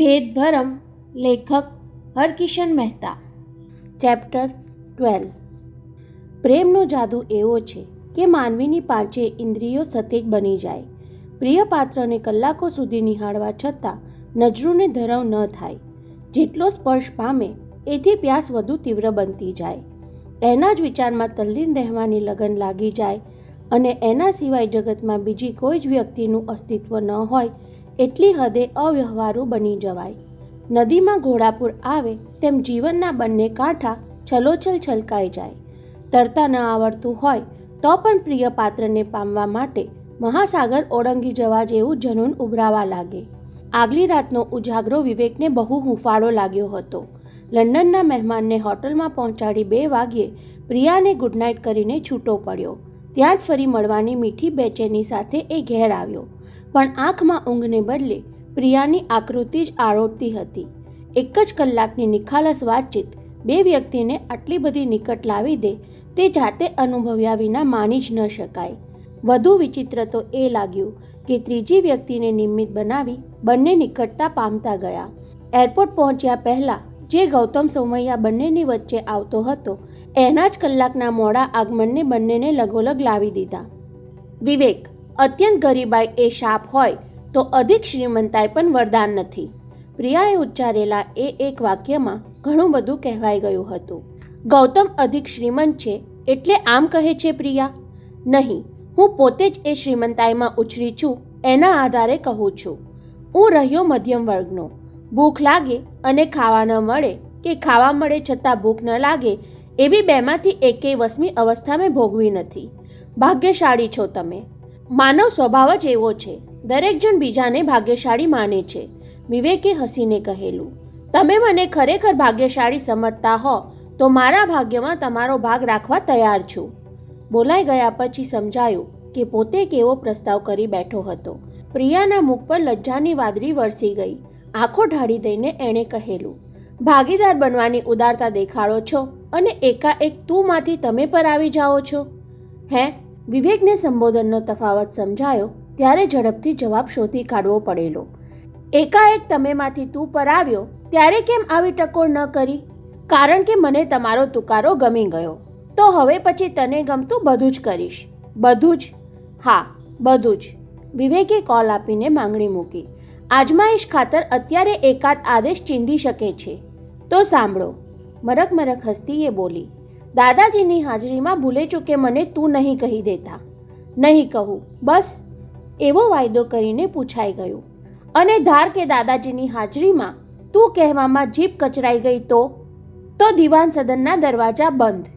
ભેદભરમ. લેખક હરકિશન મહેતા. ચેપ્ટર 12. પ્રેમનો જાદુ એવો છે કે માનવીની પાંચે ઇન્દ્રિયો સતેજ બની જાય. પ્રિય પાત્રને કલાકો સુધી નિહાળવા છતાં નજરોને ધરવ ન થાય. જેટલો સ્પર્શ પામે એથી પ્યાસ વધુ તીવ્ર બનતી જાય. એના જ વિચારમાં તલ્લીન રહેવાની લગન લાગી જાય અને એના સિવાય જગતમાં બીજી કોઈ જ વ્યક્તિનું અસ્તિત્વ ન હોય એટલી હદે અવ્યવહારુ બની જવાય. નદીમાં ઘોડાપૂર આવે તેમ જીવનના બંને કાંઠા છલોછલ છલકાઈ જાય. તરતા ન આવડતું હોય તો પણ પ્રિય પાત્રને પામવા માટે મહાસાગર ઓળંગી જવા જેવું જનૂન ઉભરાવા લાગે. આગલી રાતનો ઉજાગરો વિવેકને બહુ હૂંફાળો લાગ્યો હતો. લંડનના મહેમાનને હોટલમાં પહોંચાડી 2 વાગ્યે પ્રિયાને ગુડનાઇટ કરીને છૂટો પડ્યો. ત્યાં જ ફરી મળવાની મીઠી બેચેની સાથે એ ઘેર આવ્યો. પણ આંખમાં ઊંઘને બદલે પ્રિયાની આકૃતિ જ આળોટતી હતી. 1 જ કલાકની નિખાલસ વાતચીત 2 વ્યક્તિને આટલી બધી નિકટ લાવી દે તે જાતે અનુભવ્યા વિના માની જ ન શકાય. વધુ વિચિત્ર તો એ લાગ્યું કે ત્રીજી વ્યક્તિને નિમિત્ત બનાવી બંને નિકટતા પામતા ગયા. એરપોર્ટ પહોંચ્યા પહેલાં જે ગૌતમ સોમૈયા બંનેની વચ્ચે આવતો હતો એના જ કલાકના મોડા આગમનને બંનેને લગોલગ લાવી દીધા. વિવેક, અત્યંત ગરીબાઈ એ શાપ હોય તો અધિક શ્રીમંતાઈ પણ વરદાન નથી. પ્રિયાએ ઉચ્ચારેલા એ એક વાક્યમાં ઘણું બધું કહેવાઈ ગયું હતું. ગૌતમ અધિક શ્રીમંત છે એટલે આમ કહે છે પ્રિયા? નહીં, હું પોતે જ એ શ્રીમંતાઈમાં ઉછરી છું એના આધારે કહું છું. હું રહ્યો મધ્યમ વર્ગનો. ભૂખ લાગે અને ખાવા ન મળે કે ખાવા મળે છતાં ભૂખ ન લાગે એવી બેમાંથી એકેય વસમી અવસ્થા મેં ભોગવી નથી. ભાગ્યશાળી છો તમે. માનવ સ્વભાવ જ એવો છે, દરેક જણ બીજાને ભાગ્યશાળી માને છે. વિવેકે હસીને કહેલું. તમે મને ખરેખર ભાગ્યશાળી સમજતા હો તો મારા ભાગ્યમાં તમારો ભાગ રાખવા તૈયાર છું. બોલાઈ ગયા પછી સમજાયું કે પોતે કેવો પ્રસ્તાવ કરી બેઠો હતો. પ્રિયાના મુખ પર લજ્જાની વાદળી વરસી ગઈ. આંખો ઢાળી દઈને એણે કહેલું, ભાગીદાર બનવાની ઉદારતા દેખાડો છો અને એકાએક તુંમાંથી તમે પર આવી જાઓ છો. હે? વિવેકને સંબોધનનો તફાવત સમજાયો ત્યારે ઝડપથી જવાબ શોધી કાઢવો પડેલો. એકાએક તમેમાંથી તું પર આવ્યો ત્યારે કેમ આવી ટકોર ન કરી? કારણ કે મને તમારો તુકારો ગમી ગયો. તો હવે પછી તને ગમતું બધું જ કરીશ. બધું જ? હા, બધું જ. વિવેકે કોલ આપીને માંગણી મૂકી. આજમાઈશ ખાતર અત્યારે એકાદ આદેશ ચીંધી શકે છે. તો સાંભળો. મરક મરક હસતી એ બોલી. દાદાજીની હાજરીમાં ભૂલે ચૂકે મને તું નહીં કહી દેતા. નહીં કહું, બસ. એવો વાયદો કરીને પૂછાઈ ગયું. અને ધાર કે દાદાજીની હાજરીમાં તું કહેવામાં જીભ કચરાઈ ગઈ તો દિવાન સદનના દરવાજા બંધ.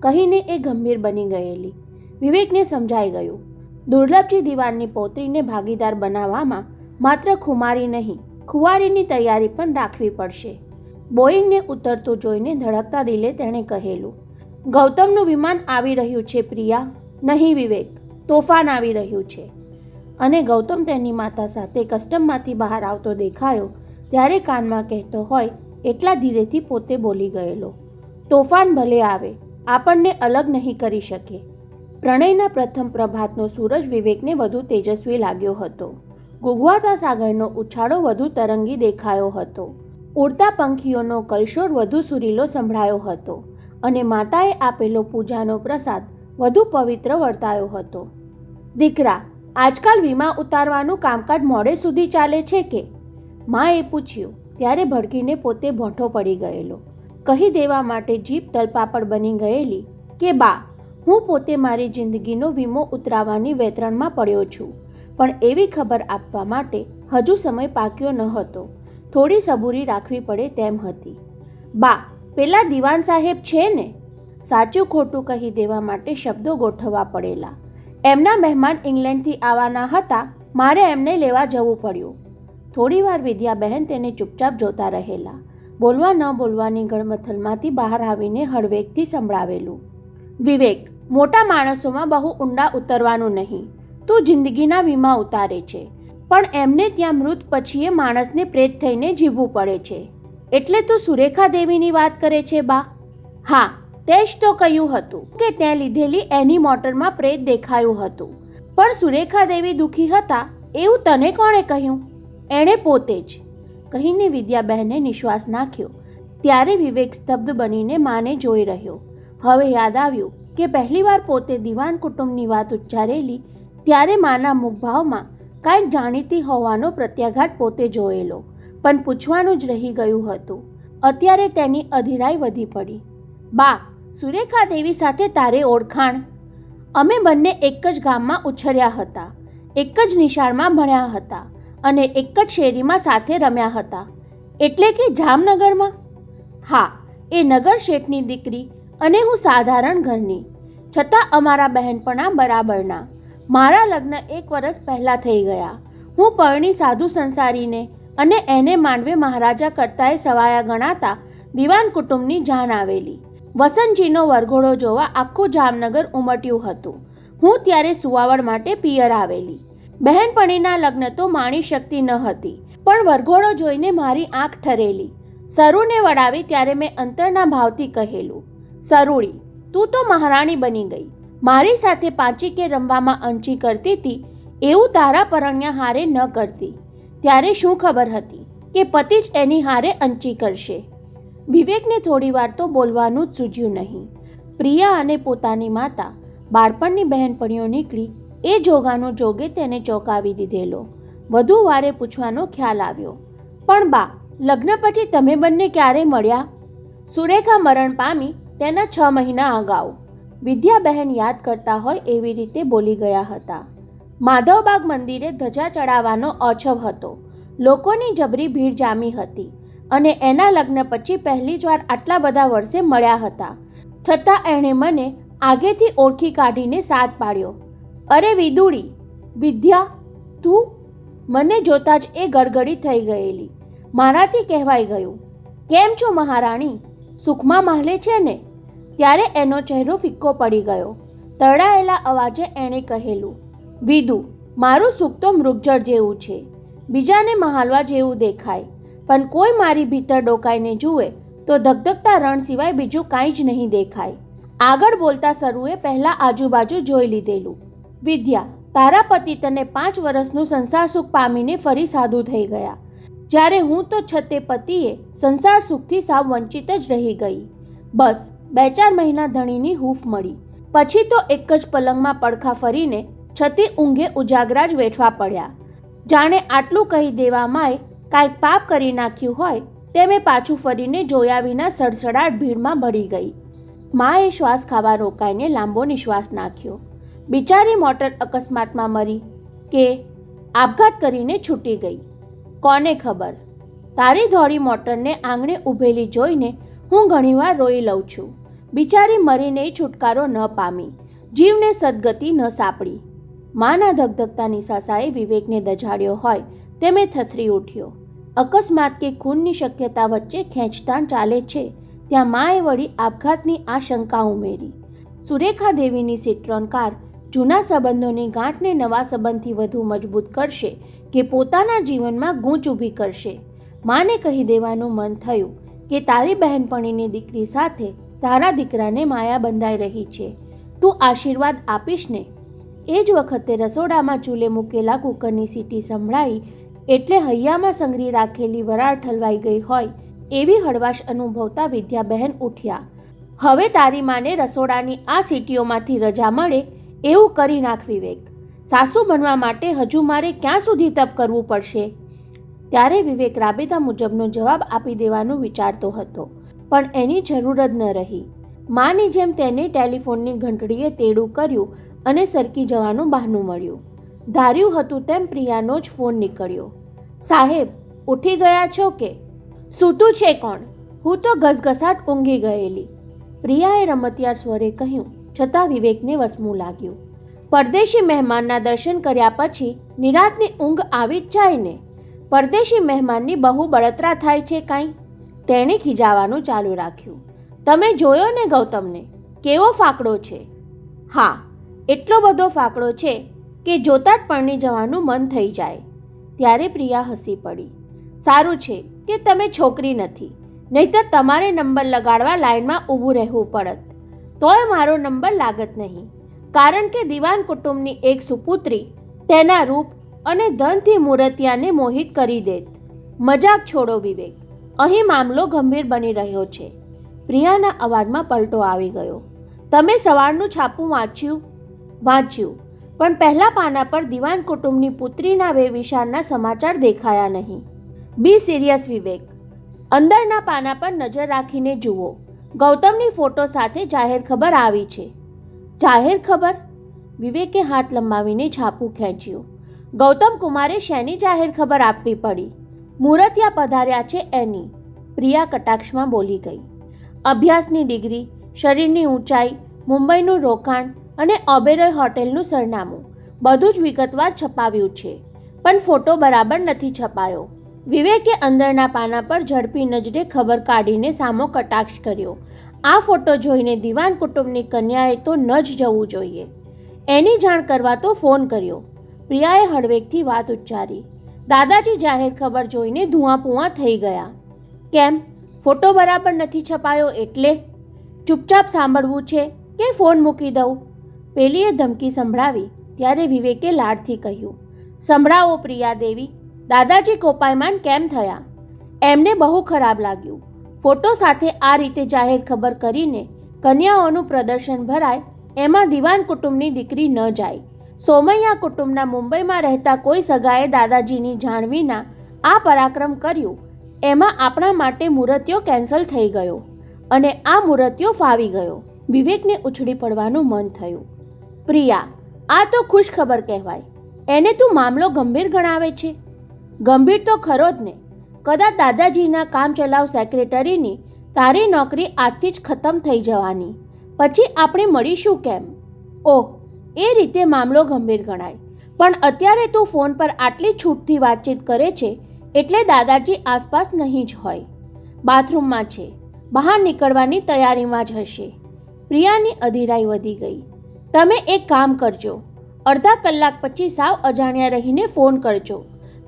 કહીને એ ગંભીર બની ગયેલી. વિવેકને સમજાઈ ગયું. દુર્લભજી દિવાનની પૌત્રીને ભાગીદાર બનાવવામાં માત્ર ખુમારી નહીં, ખુવારીની તૈયારી પણ રાખવી પડશે. બોઈંગને ઉતરતું જોઈને ધડકતા દિલે તેણે કહેલું. ગૌતમનું વિમાન આવી રહ્યું છે પ્રિયા. નહીં વિવેક, તોફાન આવી રહ્યું છે. અને ગૌતમ તેની માતા સાથે કસ્ટમમાંથી બહાર આવતો દેખાયો ત્યારે કાનમાં કહેતો હોય એટલા ધીરેથી પોતે બોલી ગયેલો. તોફાન ભલે આવે, આપણને અલગ નહીં કરી શકે. પ્રણયના પ્રથમ પ્રભાતનો સૂરજ વિવેકને વધુ તેજસ્વી લાગ્યો હતો. ગુગવાતા સાગરનો ઉછાળો વધુ તરંગી દેખાયો હતો. ઉડતા પંખીઓનો કલશોર વધુ સુરીલો સંભળાયો હતો અને માતાએ આપેલો પૂજાનો પ્રસાદ વધુ પવિત્ર વર્તાયો હતો. દીકરા, આજકાલ વીમા ઉતારવાનું કામકાજ મોડે સુધી ચાલે છે કે? માએ પૂછ્યું ત્યારે ભડકીને પોતે ભોંઠો પડી ગયેલો. કહી દેવા માટે જીભ તલપાપડ બની ગયેલી કે બા, હું પોતે મારી જિંદગીનો વીમો ઉતરાવવાની વેતરણમાં પડ્યો છું. પણ એવી ખબર આપવા માટે હજુ સમય પાક્યો ન હતો. થોડી સબૂરી રાખવી પડે તેમ હતી. બા, પેલા દિવાન સાહેબ છે ને? સાચું ખોટું કહી દેવા માટે શબ્દો ગોઠવવા પડેલા. એમના મહેમાન ઇંગ્લેન્ડથી આવવાના હતા, મારે એમને લેવા જવું પડ્યું. થોડીવાર વિદ્યાબહેન તેને ચૂપચાપ જોતા રહેલા. બોલવા ન બોલવાની ગળમથલમાંથી બહાર આવીને હળવેકથી સંભળાવેલું. વિવેક, મોટા માણસોમાં બહુ ઊંડા ઉતરવાનું નહીં. તું જિંદગીના વીમા ઉતારે છે પણ એમને ત્યાં મૃત પછી એ માણસને પ્રેત થઈને જીવવું પડે છે. એટલે તું સુરેખા દેવીની વાત કરે છે બા? હા, તે જ તો કહ્યું હતું કે ત્યાં લીધેલી એની મોટરમાં પ્રેત દેખાયું હતું. પણ સુરેખા દેવી દુઃખી હતા એવું તને કોણે કહ્યું? એણે પોતે જ. કહીને વિદ્યાબહેને નિશ્વાસ નાખ્યો. ત્યારે વિવેક સ્તબ્ધ બનીને માને જોઈ રહ્યો. હવે યાદ આવ્યું કે પહેલીવાર પોતે દિવાન કુટુંબની વાત ઉચ્ચારેલી ત્યારે માના મુખભાવમાં કાંઈક જાણીતી હોવાનો પ્રત્યાઘાત પોતે જોયેલો, પણ પૂછવાનું જ રહી ગયું હતું. અત્યારે તેની અધીરાઈ વધી પડી. બા, સુરેખા દેવી સાથે તારે ઓળખાણ? અમે બંને એક જ ગામમાં ઉછર્યા હતા, એક જ નિશાળમાં ભણ્યા હતા અને એક જ શેરીમાં સાથે રમ્યા હતા. એટલે કે જામનગરમાં? હા, એ નગર શેઠની દીકરી અને હું સાધારણ ઘરની, છતાં અમારા બહેનપણા બરાબરના. મારા લગ્ન 1 વર્ષ પહેલાં થઈ ગયા. હું પરણી સાધુ સંસારીને અને એને માંડવે મહારાજા કરતાંય સવાયા ગણાતા દિવાન કુટુંબની જાન આવેલી. વસંતજીનો વરઘોડો જોવા આખું જામનગર ઉમટ્યું હતું. હું ત્યારે સુવાવડ માટે પિયર આવેલી. બહેનપણીના લગ્ન તો માણી શકતી ન હતી, પણ વરઘોડો જોઈને મારી આંખ ઠરેલી. સરુને વડાવી ત્યારે મેં અંતરના ભાવથી કહેલું, સરુડી, તું તો મહારાણી બની ગઈ. મારી સાથે પાંચીકે રમવામાં અંચી કરતી હતી એવું તારા પરણ્યા હારે ન કરતી. ત્યારે શું ખબર હતી કે પતિ જ એની હારે અંચી કરશે. વિવેકને થોડીવાર તો બોલવાનું જ સૂઝ્યું નહીં. પ્રિયા અને પોતાની માતા, બાળપણની બહેનપણીઓ નીકળી એ જોગાનો જોગે તેને ચોંકાવી દીધેલો. વધુ વારે પૂછવાનો ખ્યાલ આવ્યો, પણ બા, લગ્ન પછી તમે બંને ક્યારે મળ્યા? સુરેખા મરણ પામી તેના 6 મહિના અગાઉ. વિદ્યાબહેન યાદ કરતા હોય એવી રીતે બોલી ગયા હતા. માધવબાગ મંદિરે ધજા ચડાવવાનો ઓછવ હતો. લોકોની જબરી ભીડ જામી હતી અને એના લગ્ન પછી પહેલી જ વાર આટલા બધા વર્ષે મળ્યા હતા. છતાં એણે મને આગેથી ઓળખી કાઢીને સાથ પાડ્યો. અરે વિદુડી, વિદ્યા, તું? મને જોતા જ એ ગડગડી થઈ ગયેલી. મારાથી કહેવાઈ ગયું, કેમ છો મહારાણી? સુખમાં માહલે છે ને? ત્યારે એનો ચહેરો ફિક્કો પડી ગયો. તરડાયેલા અવાજે એણે કહેલું, વિદુ, મારું સુખ તો મૃગજળ જેવું છે. બીજાને મહાલવા જેવું દેખાય, પણ કોઈ મારી ભીતર ડોકાઈને જુએ તો ધગધગતા રણ સિવાય બીજું કાંઈ જ નહીં દેખાય. આગળ બોલતા સરુએ પહેલાં આજુબાજુ જોઈ લીધેલું. વિદ્યા, તારા પતિ તને 5 વર્ષનું સંસાર સુખ પામીને ફરી સાધુ થઈ ગયા, જ્યારે હું તો છતે પતિએ સંસાર સુખથી સાવ વંચિત જ રહી ગઈ. બસ 2-4 મહિના ધણીની હૂફ મળી, પછી તો એક જ પલંગમાં પડખા ફરીને છતી ઊંઘે ઉજાગરા જ વેઠવા પડ્યા. જાણે આટલું કહી દેવામાંય કાંઈક પાપ કરી નાખ્યું હોય તેમે પાછું ફરીને જોયા વિના સડસડાટ ભીડમાં ભળી ગઈ. માએ શ્વાસ ખાવા રોકાઈને લાંબો નિશ્વાસ નાખ્યો. બિચારી મોટર અકસ્માતમાં મરી કે આપઘાત કરીને છૂટી ગઈ, કોને ખબર. તારી ધોળી મોટરને આંગણે ઊભેલી જોઈને હું ઘણીવાર રોઈ લઉં છું. બિચારી મરીને છુટકારો ન પામી, જીવને સદગતિ ન સાંપડી. માના ધગધગતા નિસાસાએ વિવેકને દજાડ્યો હોય તેમે થથરી ઉઠ્યો. અકસ્માત કે ખૂનની શક્યતા વચ્ચે ખેંચતાણ ચાલે છે ત્યાં માએ વળી આપઘાતની આશંકા ઉમેરી. સુરેખા દેવીની સિટ્રોન કાર જૂના સંબંધોની ગાંઠને નવા સંબંધથી વધુ મજબૂત કરશે કે પોતાના જીવનમાં ગૂંચ ઊભી કરશે. માને કહી દેવાનું મન થયું કે તારી બહેનપણીની દીકરી સાથે તારા દીકરાને માયા બંધાઈ રહી છે, તું આશીર્વાદ આપીશ ને? એ જ વખતે રસોડામાં ચૂલે મૂકેલા કુકરની સીટી સંભળાઈ એટલે હૈયામાં સંઘરી રાખેલી વરાળ ઠલવાઈ ગઈ હોય એવી હળવાશ અનુભવતા વિદ્યાબહેન ઉઠ્યા. હવે તારી માને રસોડાની આ સીટીઓમાંથી રજા મળે એવું કરી નાખ વિવેક. સાસુ બનવા માટે હજુ મારે ક્યાં સુધી તપ કરવું પડશે? ત્યારે વિવેક રાબેતા મુજબનો જવાબ આપી દેવાનું વિચારતો હતો, પણ એની જરૂર જ ન રહી. માની જેમ તેને ટેલિફોનની ઘંટડીએ તેડું કર્યું અને સરકી જવાનું બહાનું મળ્યું. ધાર્યું હતું તેમ પ્રિયાનો જ ફોન નીકળ્યો. સાહેબ, ઉઠી ગયા છો કે? સૂતું છે કોણ? હું તો ઘસઘસાટ ઊંઘી ગયેલી, પ્રિયાએ રમતિયાર સ્વરે કહ્યું, છતાં વિવેકને વસમું લાગ્યું. પરદેશી મહેમાનના દર્શન કર્યા પછી નિરાતની ઊંઘ આવી જ જાય ને. પરદેશી મહેમાનની બહુ બળતરા થાય છે કાંઈ? તેણે ખીજાવાનું ચાલુ રાખ્યું. તમે જોયો ને ગૌતમને, કેવો ફાકડો છે? હા, એટલો બધો ફાકડો છે કે જોતા જ પરણી જવાનું મન થઈ જાય. ત્યારે પ્રિયા હસી પડી. સારું છે કે તમે છોકરી નથી, નહીંતર તમારે નંબર લગાડવા લાઈનમાં ઊભું રહેવું પડત. તોય મારો નંબર લાગત નહીં, કારણ કે દિવાન કુટુંબની એક સુપુત્રી તેના રૂપ અને ધનથી મૂર્તિયાને મોહિત કરી દેત. મજાક છોડો વિવેક, અહીં મામલો ગંભીર બની રહ્યો છે. પ્રિયાના અવાજમાં પલટો આવી ગયો. તમે સવારનું છાપું વાંચ્યું, પણ પહેલા પાના પર દિવાન કુટુંબની પુત્રીના વેવિશાળના સમાચાર દેખાયા નહીં. બી સિરિયસ વિવેક, અંદરના પાના પર નજર રાખીને જુઓ. ગૌતમની ફોટો સાથે જાહેર ખબર આવી છે. જાહેર ખબર? વિવેકે હાથ લંબાવીને છાપું ખેંચ્યું. ગૌતમ કુમારે શેની જાહેર ખબર આપવી પડી? મુરતિયા પધાર્યા છે એની, પ્રિયા કટાક્ષમાં બોલી ગઈ. અભ્યાસની ડિગ્રી, શરીરની ઊંચાઈ, મુંબઈનું રોકાણ અને ઓબેરોય હોટેલનું સરનામું બધું જ વિગતવાર છપાવ્યું છે, પણ ફોટો બરાબર નથી છપાયો. વિવેકે અંદરના પાના પર ઝડપી નજરે ખબર કાઢીને સામો કટાક્ષ કર્યો. આ ફોટો જોઈને દિવાન કુટુંબની કન્યાએ તો ન જ જવું જોઈએ. એની જાણ કરવા તો ફોન કર્યો. પ્રિયાએ હળવેકથી વાત ઉચ્ચારી. દાદાજી જાહેર ખબર જોઈને ધુઆપુઆ થઈ ગયા. કેમ? ફોટો બરાબર નથી છપાયો એટલે? ચૂપચાપ સાંભળવું છે કે ફોન મૂકી દઉં? પેલીએ ધમકી સંભળાવી ત્યારે વિવેકે લાડથી કહ્યું, સંભળાવો પ્રિયા દેવી. દાદાજી કોપાયમાન કેમ થયા? એમને બહુ ખરાબ લાગ્યું. ફોટો સાથે આ રીતે જાહેર ખબર કરીને કન્યાઓનું પ્રદર્શન ભરાય એમાં દિવાન કુટુંબની દીકરી ન જાય. સોમૈયા કુટુંબના મુંબઈમાં રહેતા કોઈ સગાએ દાદાજીની જાણ વિના આ પરાક્રમ કર્યું. એમાં આપણા માટે મુરતિયો કેન્સલ થઈ ગયો અને આ મુરતિયો ફાવી ગયો. વિવેકને ઉછળી પડવાનું મન થયું. પ્રિયા, આ તો ખુશ ખબર કહેવાય. એને તું મામલો ગંભીર ગણાવે છે? ગંભીર તો ખરો જ ને. કદાચ દાદાજીના કામચલાઉ સેક્રેટરીની તારી નોકરી આજથી જ ખતમ થઈ જવાની. પછી આપણે મળીશું કેમ? ઓહ, એ રીતે મામલો ગંભીર ગણાય. પણ અત્યારે તું ફોન પર આટલી છૂટથી વાતચીત કરે છે એટલે દાદાજી આસપાસ નહીં જ હોય. બાથરૂમમાં છે, બહાર નીકળવાની તૈયારીમાં જ હશે. પ્રિયાની અધીરાઈ વધી ગઈ. તમે એક કામ કરજો, અડધા કલાક પછી સાવ અજાણ્યા રહીને ફોન કરજો.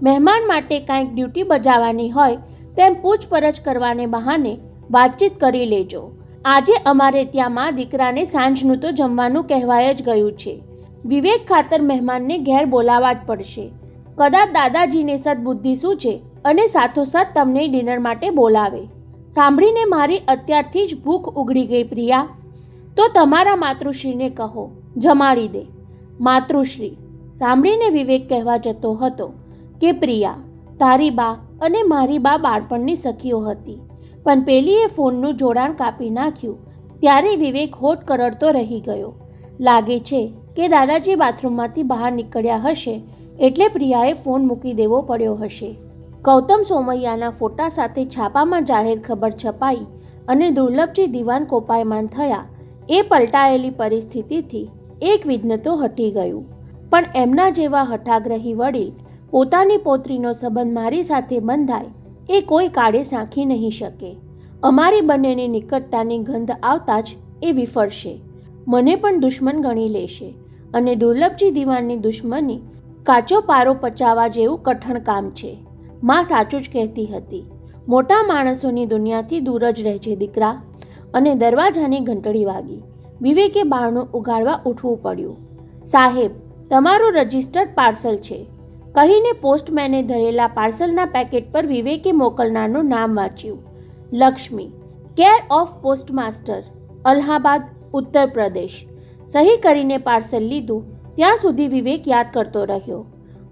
મહેમાન માટે કાંઈક ડ્યુટી બજાવવાની હોય તેમ પૂછપરછ કરવાને બહાને વાતચીત કરી લેજો. આજે અમારે ત્યાં મા દીકરાને સાંજનું તો જમવાનું કહેવાય જ ગયું છે. વિવેક ખાતર મહેમાનને ઘેર બોલાવવા જ પડશે. કદાચ દાદાજીને સદબુદ્ધિ શું છે અને સાથોસાથ તમને ડિનર માટે બોલાવે. સાંભળીને મારી અત્યારથી જ ભૂખ ઉઘડી ગઈ પ્રિયા. તો તમારા માતૃશ્રીને કહો જમાડી દે. માતૃશ્રી સાંભળીને વિવેક કહેવા જતો હતો કે પ્રિયા, તારી બા અને મારી બા બાળપણની સખીઓ હતી, પણ પેલીએ ફોનનું જોડાણ કાપી નાખ્યું ત્યારે વિવેક હોઠ કરડતો રહી ગયો. લાગે છે કે દાદાજી બાથરૂમમાંથી બહાર નીકળ્યા હશે એટલે પ્રિયાએ ફોન મૂકી દેવો પડ્યો હશે. ગૌતમ સોમૈયાના ફોટા સાથે છાપામાં જાહેર ખબર છપાઈ અને દુર્લભજી દિવાન કોપાયમાન થયા. એ પલટાયેલી પરિસ્થિતિથી એક વિઘ્ન તો હટી ગયું, પણ એમના જેવા હઠાગ્રહી વડીલ પોતાની પૌત્રીનો સંબંધ મારી સાથે બંધાય એ કોઈ કાળે સાંખી નહીં શકે. અમારી બંનેની નિકટતાની ગંધ આવતા જ એ વિફરશે, મને પણ દુશ્મન ગણી લેશે અને દુર્લભજી દિવાનની દુશ્મની કાચો પારો પચાવવા જેવું કઠણ કામ છે. માં સાચું જ કહેતી હતી. મોટા માણસોની દુનિયાથી દૂર જ રહેજે દીકરા. અને દરવાજાની ઘંટડી વાગી. વિવેકે બારણું ઉગાડવા ઉઠવું પડ્યું. સાહેબ, તમારું રજિસ્ટર્ડ પાર્સલ છે, કહીને પોસ્ટમેને ધરેલા પાર્સલના પેકેટ પર વિવેકે મોકલનારનું નામ વાંચ્યું. Lakshmi, care of postmaster, Allahabad, Uttar Pradesh. સહી કરીને પાર્સલ લીધું ત્યાં સુધી વિવેક યાદ કરતો રહ્યો.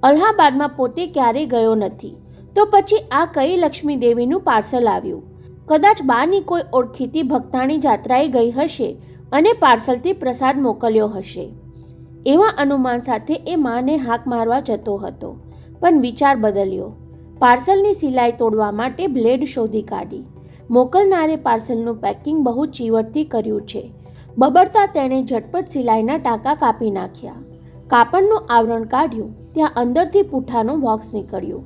અલ્હાબાદમાં પોતે ક્યારેય ગયો નથી, તો પછી આ કઈ લક્ષ્મી દેવીનું પાર્સલ આવ્યું? કદાચ બાની કોઈ ઓળખીતી ભક્તાણી જાત્રાએ ગઈ હશે અને પાર્સલથી પ્રસાદ મોકલ્યો હશે. એવા અનુમાન સાથે એ માને હાક મારવા જતો હતો, પણ વિચાર બદલ્યો. પાર્સલની સિલાઈ તોડવા માટે બ્લેડ શોધી કાઢી. મોકલનારે પાર્સલનું પેકિંગ બહુ ચીવટથી કર્યું છે. બબડતા તેણે ઝટપટ સિલાઈના ટાંકા કાપી નાખ્યા. કાપડનું આવરણ કાઢ્યું ત્યાં અંદરથી પૂઠાનું બોક્સ નીકળ્યું.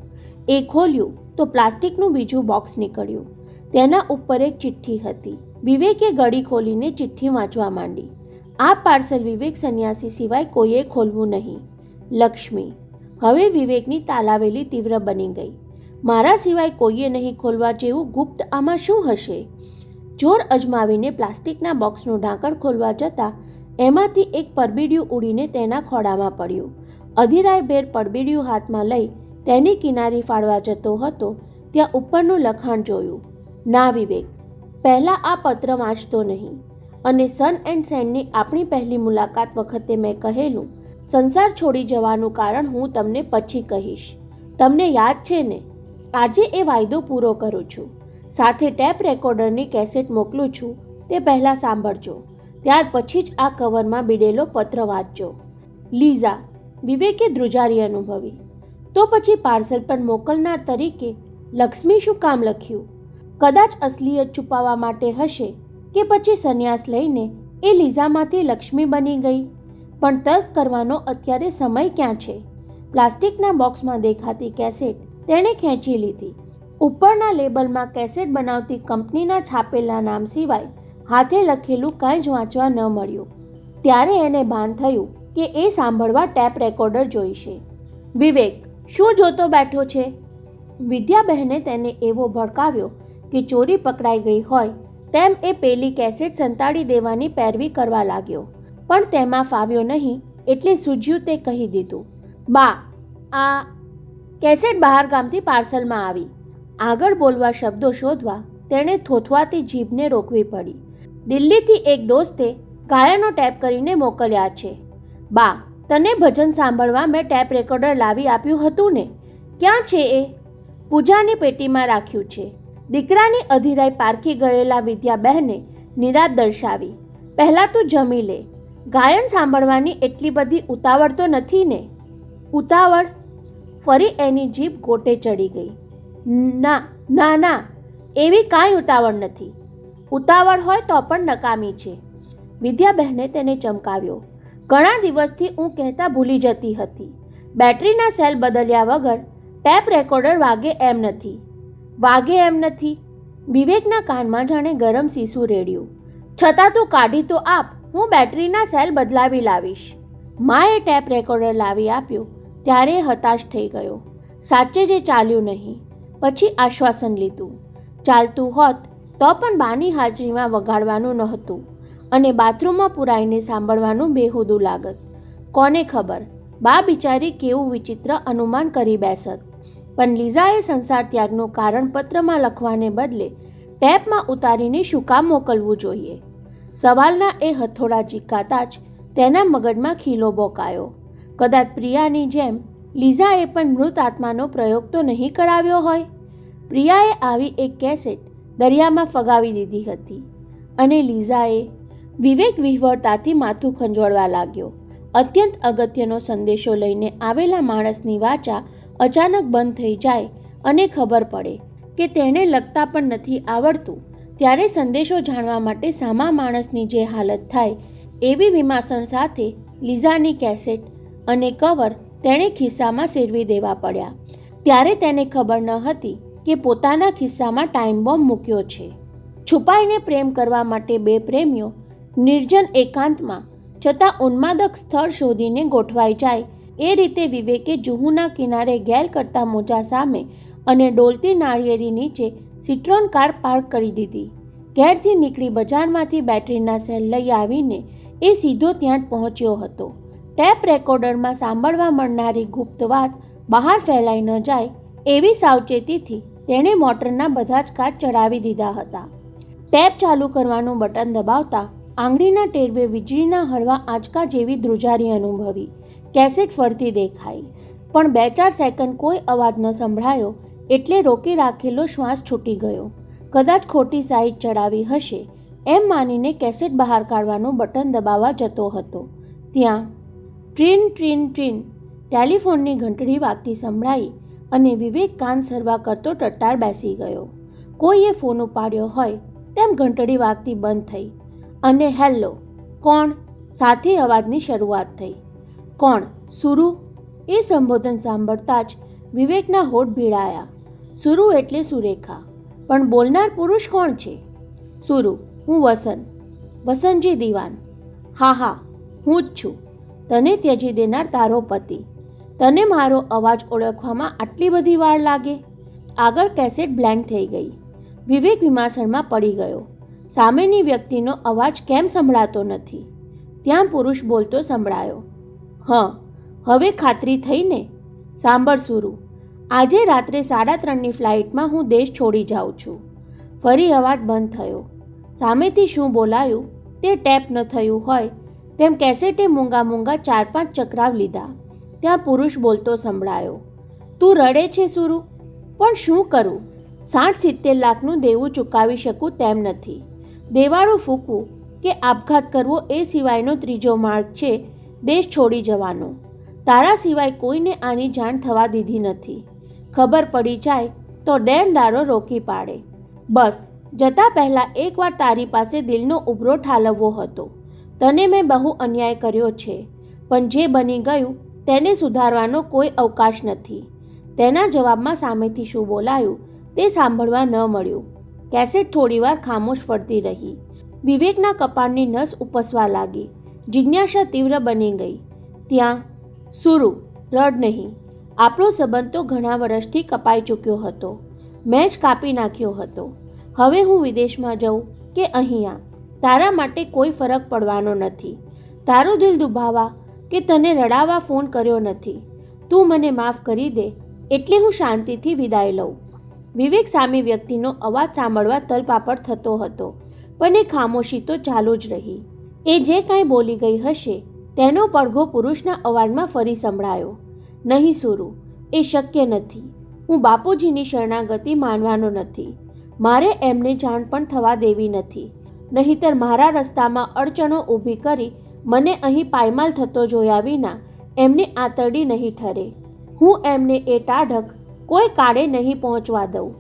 એ ખોલ્યું તો પ્લાસ્ટિકનું બીજું બોક્સ નીકળ્યું. તેના ઉપર એક ચિઠ્ઠી હતી. વિવેકે ગળી ખોલીને ચિઠ્ઠી વાંચવા માંડી. આ પાર્સલ વિવેક સંન્યાસી સિવાય કોઈએ ખોલવું નહીં. લક્ષ્મી. હવે વિવેકની તાલાવેલી તીવ્ર બની ગઈ. મારા સિવાય કોઈએ નહીં ખોલવા જેવું ગુપ્ત આમાં શું હશે? જોર અજમાવીને પ્લાસ્ટિકના બોક્સનું ઢાંકણ ખોલવા જતાં એમાંથી એક પરબીડિયું ઉડીને તેના ખોળામાં પડ્યું. અધીરાય ભેર પરબીડિયું હાથમાં લઈ તેની કિનારી ફાડવા જતો હતો ત્યાં ઉપરનું લખાણ જોયું. ના વિવેક, પહેલાં આ પત્ર વાંચતો નહીં. અને સન એન્ડ સેન્ડની આપણી પહેલી મુલાકાત વખતે મેં કહેલું, સંસાર છોડી જવાનું કારણ હું તમને પછી કહીશ. તમને યાદ છે ને? આજે એ વાયદો પૂરો કરું છું. સાથે ટેપ રેકોર્ડરની કેસેટ મોકલું છું, તે પહેલાં સાંભળજો. ત્યાર પછી જ આ કવરમાં બીડેલો પત્ર વાંચજો. લીઝા. વિવેકે ધ્રુજારી અનુભવી. તો પછી પાર્સલ પર મોકલનાર તરીકે લક્ષ્મી શું કામ લખ્યું? કદાચ અસલિયત છુપાવવા માટે હશે કે પછી સંન્યાસ લઈને એ લીઝામાંથી લક્ષ્મી બની ગઈ. પણ તર્ક કરવાનો અત્યારે સમય ક્યાં છે? પ્લાસ્ટિકના બોક્સમાં દેખાતી કેસેટ તેણે ખેંચી લીધી. ઉપરના લેબલમાં કેસેટ બનાવતી કંપનીના છાપેલા નામ સિવાય હાથે લખેલું કાંઈ જ વાંચવા ન મળ્યું. ત્યારે એને ભાન થયું કે એ સાંભળવા ટેપ રેકોર્ડર જોઈશે. વિવેક, શું જોતો બેઠો છે? વિદ્યાબહેને તેને એવો ભડકાવ્યો કે ચોરી પકડાઈ ગઈ હોય તેમ એ પેલી કેસેટ સંતાડી દેવાની પેરવી કરવા લાગ્યો. પણ તેમાં ફાવ્યો નહીં એટલે સૂઝ્યું તે કહી દીધું. બા, આ કેસેટ બહાર ગામથી પાર્સલમાં આવી. આગળ બોલવા શબ્દો શોધવા તેણે થોથવાતી જીભને રોકવી પડી. દિલ્હીથી એક દોસ્તે ગાયનો ટેપ કરીને મોકલ્યા છે. બા, તને ભજન સાંભળવા મેં ટેપ રેકોર્ડર લાવી આપ્યું હતું ને? ક્યાં છે એ? પૂજાની પેટીમાં રાખ્યું છે. દીકરાની અધીરાઈ પારખી ગયેલા વિદ્યાબહેને નિરાત દર્શાવી. પહેલાં તું જમી લે. ગાયન સાંભળવાની એટલી બધી ઉતાવળ તો નથી ને? ઉતાવળ? ફરી એની જીભ ગોટે ચડી ગઈ. ના ના ના, એવી કાંઈ ઉતાવળ નથી. ઉતાવળ હોય તો પણ નકામી છે. વિદ્યાબહેને તેને ચમકાવ્યો. ઘણા દિવસથી હું કહેતા ભૂલી જતી હતી. બેટરીના સેલ બદલ્યા વગર ટેપ રેકોર્ડર વાગે એમ નથી. વાગે એમ નથી? વિવેકના કાનમાં જાણે ગરમ સીસું રેડ્યું. છતાં તું કાઢી તો આપ, હું બેટરીના સેલ બદલાવી લાવીશ. માએ ટેપ રેકોર્ડર લાવી આપ્યું ત્યારે હતાશ થઈ ગયો. સાચે જે ચાલ્યું નહીં. પછી આશ્વાસન લીધું. ચાલતું હોત તો પણ બાની હાજરીમાં વગાડવાનું નહોતું અને બાથરૂમમાં પુરાઈને સાંભળવાનું બેહુદું લાગત. કોને ખબર, બા બિચારી કેવું વિચિત્ર અનુમાન કરી બેસત. પણ લીઝાએ સંસાર ત્યાગનું કારણ પત્રમાં લખવાને બદલે ટેપમાં ઉતારીને શું કામ મોકલવું જોઈએ? સવાલના એ હથોડા ચીકાતા જ તેના મગજમાં ખીલો બોકાયો. કદાચ પ્રિયાની જેમ લીઝાએ પણ મૃત આત્માનો પ્રયોગ તો નહીં કરાવ્યો હોય? પ્રિયાએ આવી એક કેસેટ દરિયામાં ફગાવી દીધી હતી અને લીઝાએ... વિવેક વિહવળતાથી માથું ખંજોળવા લાગ્યો. અત્યંત અગત્યનો સંદેશો લઈને આવેલા માણસની વાચા અચાનક બંધ થઈ જાય અને ખબર પડે કે તેણે લખતા પણ નથી આવડતું, ત્યારે સંદેશો જાણવા માટે સામા માણસની જે હાલત થાય એવી વિમાસણ સાથે લીઝાની કેસેટ અને કવર તેણે ખિસ્સામાં સેરવી દેવા પડ્યા. ત્યારે તેને ખબર ન હતી કે પોતાના ખિસ્સામાં ટાઈમ બોમ્બ મૂક્યો છે. છુપાઈને પ્રેમ કરવા માટે બે પ્રેમીઓ નિર્જન એકાંતમાં છતાં ઉન્માદક સ્થળ શોધીને ગોઠવાઈ જાય એ રીતે વિવેકે જુહુના કિનારે ગેલ કરતા મોજા સામે અને ડોલતી નાળિયેરી નીચે સિટ્રોન કાર પાર્ક કરી દીધી. ઘેરથી નીકળી બજારમાંથી બેટરીના સેલ લઈ આવીને એ સીધો ત્યાં જ પહોંચ્યો હતો. ટેપ રેકોર્ડરમાં સાંભળવા મળનારી ગુપ્ત વાત બહાર ફેલાઈ ન જાય એવી સાવચેતીથી તેણે મોટરના બધા જ કાચ ચડાવી દીધા હતા. ટેપ ચાલુ કરવાનું બટન દબાવતા આંગળીના ટેરવે વીજળીના હળવા આંચકા જેવી ધ્રુજારી અનુભવી. કેસેટ ફરતી દેખાઈ, પણ 2-4 સેકન્ડ કોઈ અવાજ ન સંભળાયો એટલે રોકી રાખેલો શ્વાસ છૂટી ગયો. કદાચ ખોટી સાઈડ ચડાવી હશે એમ માનીને કેસેટ બહાર કાઢવાનું બટન દબાવવા જતો હતો. ત્યાં ટ્રીન ટ્રીન ટ્રીન ટેલિફોનની ઘંટડી વાગતી સંભળાઈ અને વિવેક કાન સરવા કરતો ટટ્ટાર બેસી ગયો. કોઈએ ફોન ઉપાડ્યો હોય તેમ ઘંટડી વાગતી બંધ થઈ અને હેલો, કોણ? સાથે અવાજની શરૂઆત થઈ. કોણ? સુરુ? એ સંબોધન સાંભળતા જ વિવેકના હોઠ ભીડાયા. સુરુ એટલે સુરેખા, પણ બોલનાર પુરુષ કોણ છે? સુરુ: હું વસન. વસનજી દિવાન: હા હા, હું જ છું. તને ત્યજી દેનાર તારો પતિ. તને મારો અવાજ ઓળખવામાં આટલી બધી વાર લાગે? આગળ કેસેટ બ્લેન્ક થઈ ગઈ. વિવેક વિમાસણમાં પડી ગયો. સામેની વ્યક્તિનો અવાજ કેમ સંભળાતો નથી? ત્યાં પુરુષ બોલતો સંભળાયો. હવે ખાતરી થઈ ને? સાંભળ સુરુ, આજે રાત્રે 3:30ની ફ્લાઇટમાં હું દેશ છોડી જાઉં છું. ફરી અવાજ બંધ થયો. સામેથી શું બોલાયું તે ટેપ ન થયું હોય તેમ કેસેટે મૂંગા મૂંગા 4-5 ચક્રાવ લીધા. ત્યાં પુરુષ બોલતો સંભળાયો, તું રડે છે સુરુ? પણ શું કરું? 60-70 લાખનું દેવું ચૂકવી શકું તેમ નથી. દેવાળું ફૂંકવું કે આપઘાત કરવો એ સિવાયનો ત્રીજો માર્ગ છે દેશ છોડી જવાનો. તારા સિવાય કોઈને આની જાણ થવા દીધી નથી. ખબર પડી જાય તો દાડો રોકી પાડે. બસ જતા પહેલાં એકવાર તારી પાસે દિલનો ઉભરો ઠાલવવો હતો. તને મેં બહુ અન્યાય કર્યો છે, પણ જે બની ગયું તેને સુધારવાનો કોઈ અવકાશ નથી. તેના જવાબમાં સામેથી શું બોલાયું તે સાંભળવા ન મળ્યું. કેસેટ થોડીવાર ખામોશ ફરતી રહી. વિવેકના કપાળની નસ ઉપસવા લાગી. જિજ્ઞાસા તીવ્ર બની ગઈ. ત્યાં સુરુ, રડ નહીં. આપણો સંબંધ તો ઘણા વર્ષથી કપાઈ ચૂક્યો હતો. મેં જ કાપી નાખ્યો હતો. હવે હું વિદેશમાં જઉં કે અહીંયા, તારા માટે કોઈ ફરક પડવાનો નથી. તારું દિલ દુભાવવા કે તને રડાવવા ફોન કર્યો નથી. તું મને માફ કરી દે એટલે હું શાંતિથી વિદાય લઉં. વિવેક સામી વ્યક્તિનો અવાજ સાંભળવા તલપાપડ થતો હતો, પણ એ ખામોશી તો ચાલુ જ રહી. એ જે કાંઈ બોલી ગઈ હશે તેનો પડઘો પુરુષના અવાજમાં ફરી સંભળાયો. નહીં સુરુ, એ શક્ય નથી. હું બાપુજીની શરણાગતિ માનવાનો નથી. મારે એમને જાણ પણ થવા દેવી નથી. નહીંતર મારા રસ્તામાં અડચણો ઊભી કરી મને અહીં પાયમાલ થતો જોયા વિના એમને આંતરડી નહીં ઠરે. હું એમને એ ટાઢક કોઈ કાળે નહીં પહોંચવા દઉં.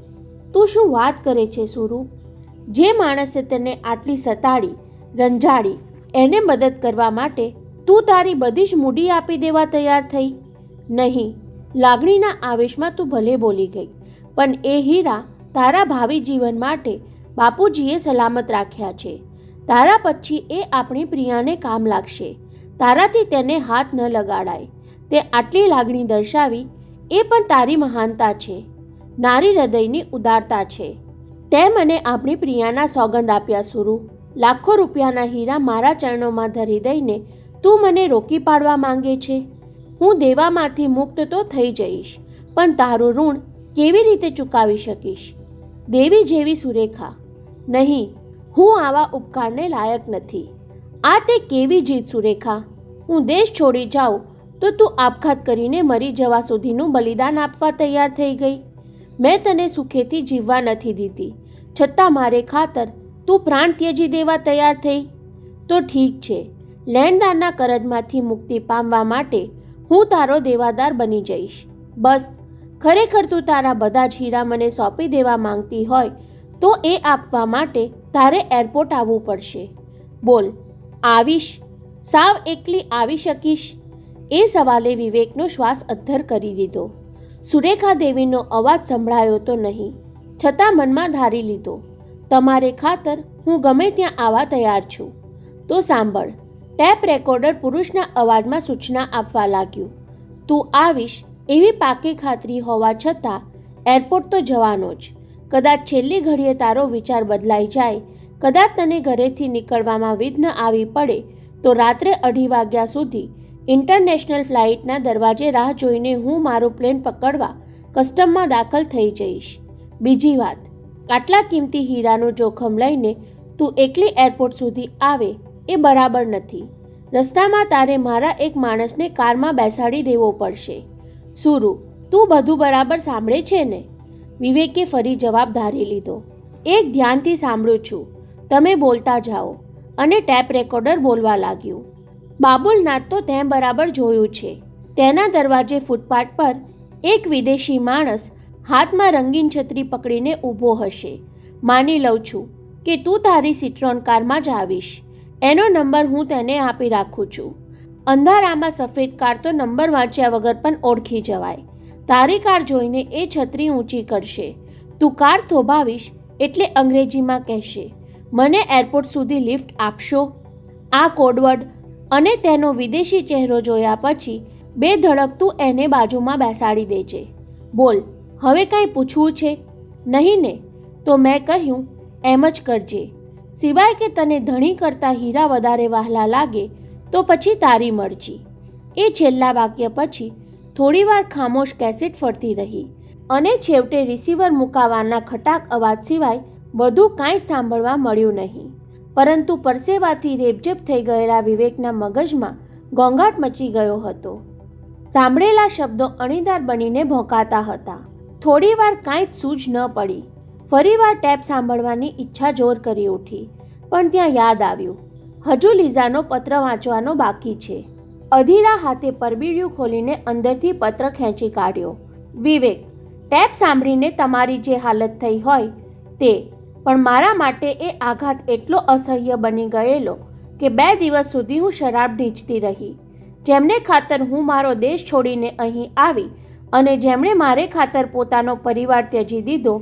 તું શું વાત કરે છે સુરુ? જે માણસે તને આટલી સતાડી રંજાડી એને મદદ કરવા માટે તું તારી બધી જ મૂડી આપી દેવા તૈયાર થઈ? નહીં, લાગણીના આવેશમાં તું ભલે બોલી ગઈ, પણ એ હીરા તારા ભાવિ જીવન માટે બાપુજીએ સલામત રાખ્યા છે. તારા પછી એ આપણી પ્રિયાને કામ લાગશે. તારાથી તેને હાથ ન લગાડાય. તે આટલી લાગણી દર્શાવી એ પણ તારી મહાનતા છે, નારી હૃદયની ઉદારતા છે. તે મને આપણી પ્રિયાના સોગંદ આપ્યા સુરુ. લાખો રૂપિયાના હીરા મારા ચરણોમાં ધરી દઈને તું મને રોકી પાડવા માંગે છે. હું દેવામાંથી મુક્ત તો થઈ જઈશ, પણ તારું ઋણ કેવી રીતે ચૂકવી શકીશ? દેવી જેવી સુરેખા, નહીં, હું આવા ઉપકારને લાયક નથી. આ તે કેવી જીત સુરેખા? હું દેશ છોડી જાઉં તો તું આપઘાત કરીને મરી જવા સુધીનું બલિદાન આપવા તૈયાર થઈ ગઈ. મેં તને સુખેથી જીવવા નથી દીધી, છતાં મારે ખાતર તું પ્રાણ ત્યજી દેવા તૈયાર થઈ. તો ઠીક છે, લેણદારના કરજમાંથી મુક્તિ પામવા માટે હું તારો દેવાદાર બની જઈશ. બસ, ખરેખર તું તારા બધા જ હીરા મને સોંપી દેવા માંગતી હોય તો એ આપવા માટે તારે એરપોર્ટ આવવું પડશે. બોલ, આવીશ? સાવ એકલી આવી શકીશ? એ સવાલે વિવેકનો શ્વાસ અદ્ધર કરી દીધો. સુરેખા દેવીનો અવાજ સંભળાયો તો નહીં, છતાં મનમાં ધારી લીધો, તમારે ખાતર હું ગમે ત્યાં આવવા તૈયાર છું. તો સાંભળ. ટેપ રેકોર્ડર પુરુષના અવાજમાં સૂચના આપવા લાગ્યું. તું આવીશ એવી પાકી ખાતરી હોવા છતાં એરપોર્ટ તો જવાનો જ. કદાચ છેલ્લી ઘડીએ તારો વિચાર બદલાઈ જાય, કદાચ તને ઘરેથી નીકળવામાં વિઘ્ન આવી પડે તો રાત્રે 2:30 વાગ્યા સુધી ઇન્ટરનેશનલ ફ્લાઇટના દરવાજે રાહ જોઈને હું મારું પ્લેન પકડવા કસ્ટમમાં દાખલ થઈ જઈશ. બીજી વાત, આટલા કિંમતી હીરાનું જોખમ લઈને તું એકલી એરપોર્ટ સુધી આવે એ બરાબર નથી. રસ્તામાં તારે મારા એક માણસને કારમાં બેસાડી દેવો પડશે. સુરુ, તું બધું બરાબર સાંભળે છે ને? વિવેકે ફરી જવાબ ધારી લીધો. એક ધ્યાનથી સાંભળું છું, તમે બોલતા જાઓ. અને ટેપ રેકોર્ડર બોલવા લાગ્યું. બાબુલનાથ તો તેં બરાબર જોયું છે. તેના દરવાજે ફૂટપાથ પર એક વિદેશી માણસ હાથમાં રંગીન છત્રી પકડીને ઊભો હશે. માની લઉં છું કે તું તારી સિટ્રોન કારમાં જ આવીશ. એનો નંબર હું તેને આપી રાખું છું. અંધારામાં સફેદ કાર તો નંબર વાંચ્યા વગર પણ ઓળખી જવાય. તારી કાર જોઈને એ છત્રી ઊંચી કરશે. તું કાર થોભાવીશ એટલે અંગ્રેજીમાં કહેશે, મને એરપોર્ટ સુધી લિફ્ટ આપશો? આ કોડવર્ડ અને તેનો વિદેશી ચહેરો જોયા પછી બે ધડક તું એને બાજુમાં બેસાડી દેજે. બોલ, હવે કાંઈ પૂછવું છે? નહીં ને? તો મેં કહ્યું એમ જ કરજે. સિવાય કે તને ધણી કરતાં હીરા વધારે વહાલા લાગે તો પછી તારી મરજી. એ છેલ્લા વાક્ય પછી થોડીવાર ખામોશ કેસેટ ફરતી રહી અને છેવટે રિસીવર મુકાવાના ખટાક અવાજ સિવાય વધુ કાંઈ જ સાંભળવા મળ્યું નહીં. પરંતુ પરસેવાથી રેબઝેબ થઈ ગયેલા વિવેકના મગજમાં ઘોંઘાટ મચી ગયો હતો. સાંભળેલા શબ્દો અણીદાર બનીને ભોંકાતા હતા. થોડીવાર કાંઈ જ સૂઝ ન પડી. ફરીવાર ટેપ સાંભળવાની ઈચ્છા જોર કરી ઉઠી, પણ ત્યાં યાદ આવ્યું, હજુ લીઝાનો પત્ર વાંચવાનો બાકી છે. અધીરા હાથે પરબીડિયું ખોલીને અંદરથી પત્ર ખેંચી કાઢ્યો. વિવેક, ટેપ સાંભળીને તમારી જે હાલત થઈ હોય તે, પણ મારા માટે એ આઘાત એટલો અસહ્ય બની ગયેલો કે 2 દિવસ સુધી હું શરાબ ઢીંચતી રહી. જેમને ખાતર હું મારો દેશ છોડીને અહીં આવી અને જેમણે મારે ખાતર પોતાનો પરિવાર ત્યજી દીધો,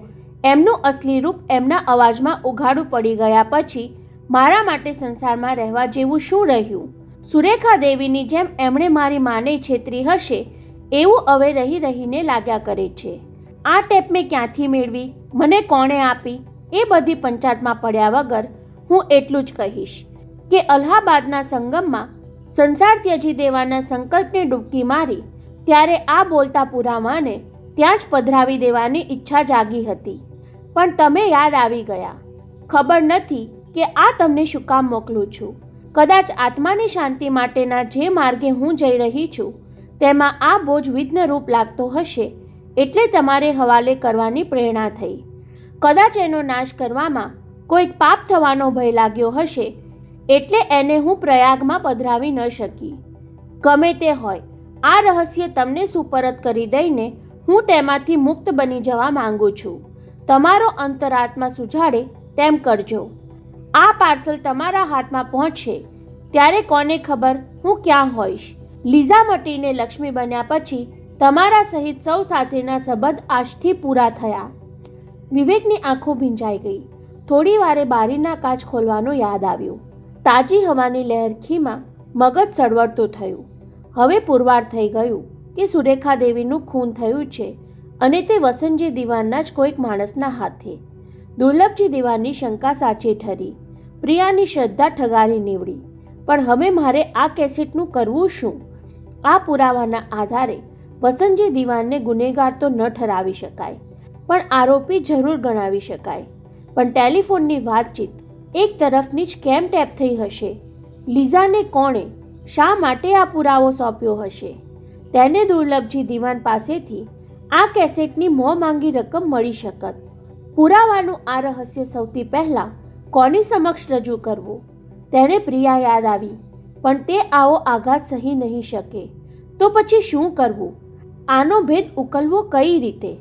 એમનું અસલી રૂપ એમના અવાજમાં ઉઘાડું પડી ગયા પછી મારા માટે સંસારમાં રહેવા જેવું શું રહ્યું? સુરેખા દેવીની જેમ એમણે મારી માને છેતરી હશે એવું હવે રહી રહીને લાગ્યા કરે છે. આ ટેપ મેં ક્યાંથી મેળવી, મને કોણે આપી, એ બધી પંચાયતમાં પડ્યા વગર હું એટલું જ કહીશ કે અલ્હાબાદના સંગમમાં સંસાર ત્યજી દેવાના સંકલ્પને ડૂબકી મારી ત્યારે આ બોલતા પુરાવાને ત્યાં જ પધરાવી દેવાની ઈચ્છા જાગી હતી. પણ તમે યાદ આવી ગયા. ખબર નથી કે આ તમને શું કામ મોકલું છું. કદાચ આત્માની શાંતિ માટેના જે માર્ગે હું જઈ રહી છું તેમાં આ બોજ વિઘ્નરૂપ લાગતો હશે એટલે તમારે હવાલે કરવાની પ્રેરણા થઈ. કદાચ એનો નાશ કરવામાં કોઈક પાપ થવાનો ભય લાગ્યો હશે એટલે એને હું પ્રયાગમાં પધરાવી ન શકી. ગમે તે હોય, આ રહસ્ય તમને સુપરત કરી દઈને હું તેમાંથી મુક્ત બની જવા માંગુ છું. તમારો અંતરાત્મા સુજાડે તેમ કરજો. આ પાર્સલ તમારા હાથમાં પહોંચશે ત્યારે કોને ખબર હું ક્યાં હોઈશ. લીઝા મટીને લક્ષ્મી બન્યા પછી તમારા સહિત સૌ સાથેના સંબંધ આજથી પૂરા થયા. વિવેકની આંખો ભીંજાઈ ગઈ. થોડી વારે બારીના કાચ ખોલવાનું યાદ આવ્યું. તાજી હવાની લહેરખીમાં મગજ સળવળતું થયું. હવે પુરવાર થઈ ગયું કે સુરેખા દેવીનું ખૂન થયું છે અને તે વસંતજી દિવાનના જ કોઈક માણસના હાથે. દુર્લભજી દિવાનની શંકા સાચી ઠરી. પ્રિયાની શ્રદ્ધા ઠગારી નીવડી. પણ હવે મારે આ કેસેટનું કરવું શું? આ પુરાવાના આધારે વસંતજી દિવાનને ગુનેગાર તો ન ઠરાવી શકાય, પણ આરોપી જરૂર ગણાવી શકાય. પણ ટેલિફોનની વાતચીત એક તરફની જ કેમ ટેપ થઈ હશે? લીઝાને કોણે, શા માટે આ પુરાવો સોંપ્યો હશે? તેને દુર્લભજી દિવાન પાસેથી આ કેસેટની મોં માંગી રકમ મળી શકત. પુરાવાનું આ રહસ્ય સૌથી પહેલાં કોની સમક્ષ રજૂ કરવું? તેને પ્રિયા યાદ આવી, પણ તે આવો આઘાત સહી નહીં શકે. તો પછી શું કરવું? આનો ભેદ ઉકલવો કઈ રીતે?